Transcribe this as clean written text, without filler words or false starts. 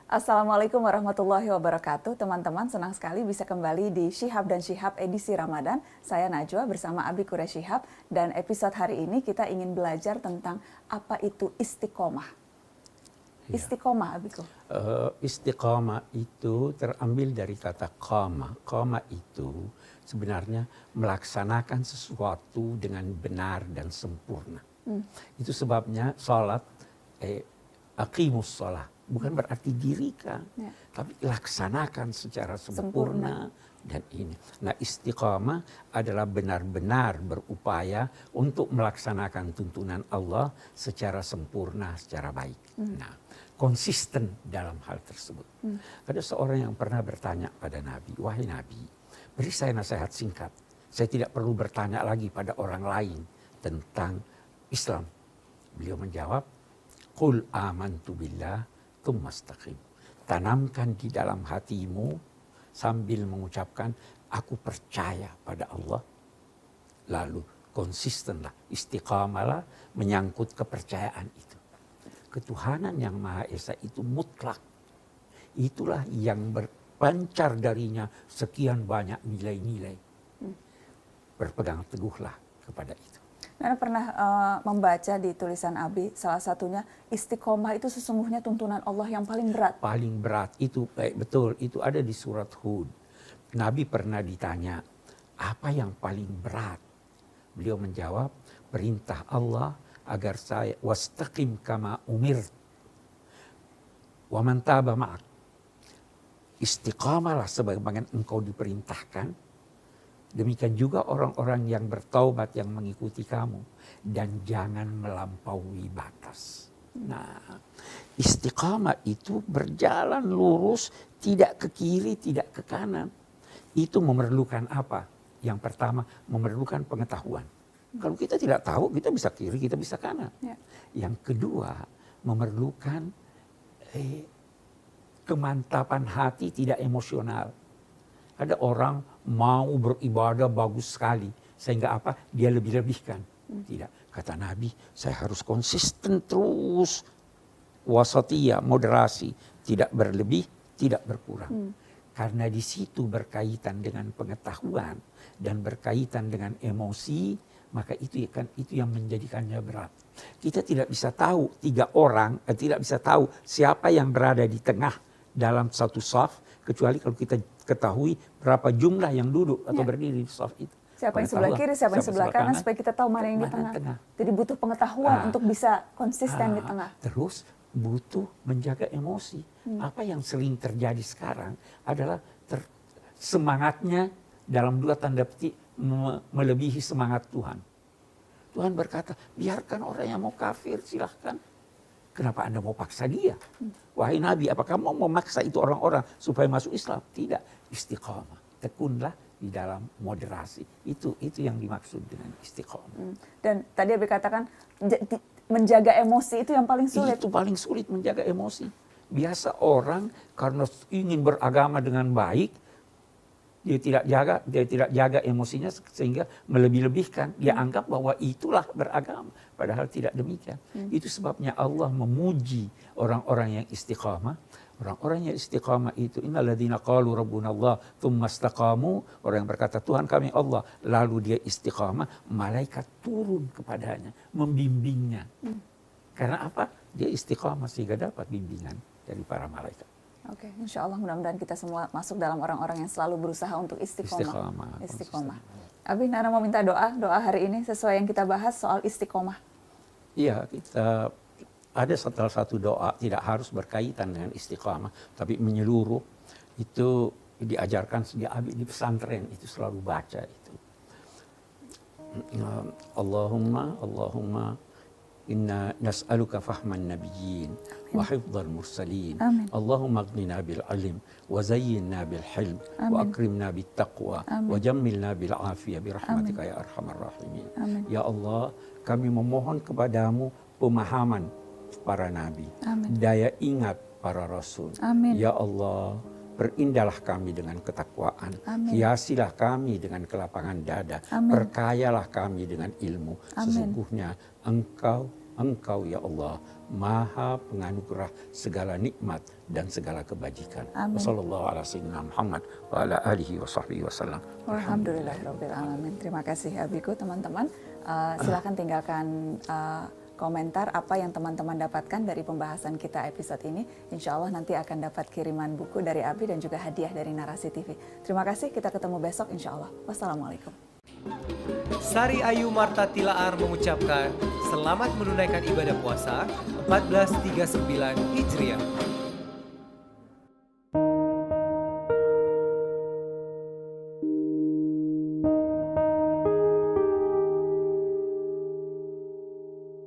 Assalamualaikum warahmatullahi wabarakatuh. Teman-teman, senang sekali bisa kembali di Syihab dan Syihab edisi Ramadan. Saya Najwa bersama Abi Quraish Syihab, dan episode hari ini kita ingin belajar tentang apa itu istiqomah. Istiqomah, Abiku. Istiqomah itu terambil dari kata qama. Qama itu sebenarnya melaksanakan sesuatu dengan benar dan sempurna. Itu sebabnya sholat, aqimus sholat. Bukan berarti dirikan, tapi laksanakan secara sempurna. Dan ini. Nah, istiqamah adalah benar-benar berupaya untuk melaksanakan tuntunan Allah secara sempurna, secara baik. Nah, konsisten dalam hal tersebut. Ada seorang yang pernah bertanya pada Nabi, "Wahai Nabi, beri saya nasihat singkat. Saya tidak perlu bertanya lagi pada orang lain tentang Islam." Beliau menjawab, "Qul amantu billah tsumastaqim." Tanamkan di dalam hatimu sambil mengucapkan, "Aku percaya pada Allah." Lalu konsistenlah, istiqamalah menyangkut kepercayaan itu. Ketuhanan yang Maha Esa itu mutlak. Itulah yang berpancar darinya sekian banyak nilai-nilai. Berpegang teguhlah kepada itu. Nana pernah membaca di tulisan Abi, salah satunya istiqomah itu sesungguhnya tuntunan Allah yang paling berat. Paling berat itu, betul, itu ada di surat Hud. Nabi pernah ditanya, apa yang paling berat? Beliau menjawab, perintah Allah agar saya wastaqim kama umir wa man taba ma'ak. Istiqamalah sebagaimana engkau diperintahkan. Demikian juga orang-orang yang bertaubat yang mengikuti kamu, dan jangan melampaui batas. Nah, istiqamah itu berjalan lurus, tidak ke kiri, tidak ke kanan. Itu memerlukan apa? Yang pertama, memerlukan pengetahuan. Kalau kita tidak tahu, kita bisa kiri, kita bisa kanan. Yang kedua, memerlukan kemantapan hati, tidak emosional. Ada orang mau beribadah bagus sekali, sehingga apa? Dia lebih-lebihkan. Tidak, kata Nabi, saya harus konsisten terus, wasatiyah, moderasi, tidak berlebih, tidak berkurang. Karena di situ berkaitan dengan pengetahuan dan berkaitan dengan emosi, maka itu yang menjadikannya berat. Kita tidak bisa tahu tidak bisa tahu siapa yang berada di tengah dalam satu shaf, kecuali kalau kita ketahui berapa jumlah yang duduk atau berdiri di shaf itu. Siapa yang sebelah kiri, siapa yang sebelah kanan, supaya kita tahu mana yang di tengah. Jadi butuh pengetahuan untuk bisa konsisten di tengah. Terus butuh menjaga emosi. Apa yang sering terjadi sekarang adalah semangatnya dalam dua tanda petik melebihi semangat Tuhan. Tuhan berkata, biarkan orang yang mau kafir, silahkan. Kenapa Anda mau paksa dia? Wahai Nabi, apakah mau memaksa itu orang-orang supaya masuk Islam? Tidak, istiqamah. Tekunlah di dalam moderasi. Itu yang dimaksud dengan istiqamah. Dan tadi Abi katakan, menjaga emosi itu yang paling sulit. Itu paling sulit, menjaga emosi. Biasa orang karena ingin beragama dengan baik, dia tidak jaga emosinya sehingga melebih-lebihkan. Dia anggap bahwa itulah beragama. Padahal tidak demikian. Itu sebabnya Allah memuji orang-orang yang istiqamah. Orang-orang yang istiqamah itu, innalladzina qalu rabbunallah tsumma istaqamu, orang yang berkata Tuhan kami Allah, lalu dia istiqamah, malaikat turun kepadanya, membimbingnya. Karena apa? Dia istiqamah sehingga dapat bimbingan dari para malaikat. Oke, insya Allah mudah-mudahan kita semua masuk dalam orang-orang yang selalu berusaha untuk istiqomah. Abi, Nana mau minta doa hari ini sesuai yang kita bahas soal istiqomah. Iya, kita ada salah satu doa tidak harus berkaitan dengan istiqomah, tapi menyeluruh. Itu diajarkan sejak Abi di pesantren, itu selalu baca itu. Allahumma inna nas'aluka fahman nabiyyin wa hifdzal mursalin. Allahumma aghnina bil ilm wa zayyinna bil hilm wa akrimna bit taqwa wa jammilna bil afiyah bi rahmatika ya arhamar rahimin. Ya Allah, kami memohon kepadamu pemahaman para nabi, daya ingat para rasul. Ya Allah, perindahlah kami dengan ketakwaan, hiasilah kami dengan kelapangan dada, perkayalah kami dengan ilmu. Sesungguhnya Engkau Engkau ya Allah Maha penganugerah segala nikmat dan segala kebajikan. Amin. Wassallallahu ala sayyidina Muhammad wa ala alihi wa sahbihi wasallam. Alhamdulillahirabbil alamin. Terima kasih Abiku, teman-teman. Silakan tinggalkan komentar apa yang teman-teman dapatkan dari pembahasan kita episode ini. Insya Allah nanti akan dapat kiriman buku dari Abi dan juga hadiah dari Narasi TV. Terima kasih, kita ketemu besok insya Allah. Wassalamualaikum. Sari Ayu Marta Tilaar mengucapkan selamat menunaikan ibadah puasa 1439 Hijriah.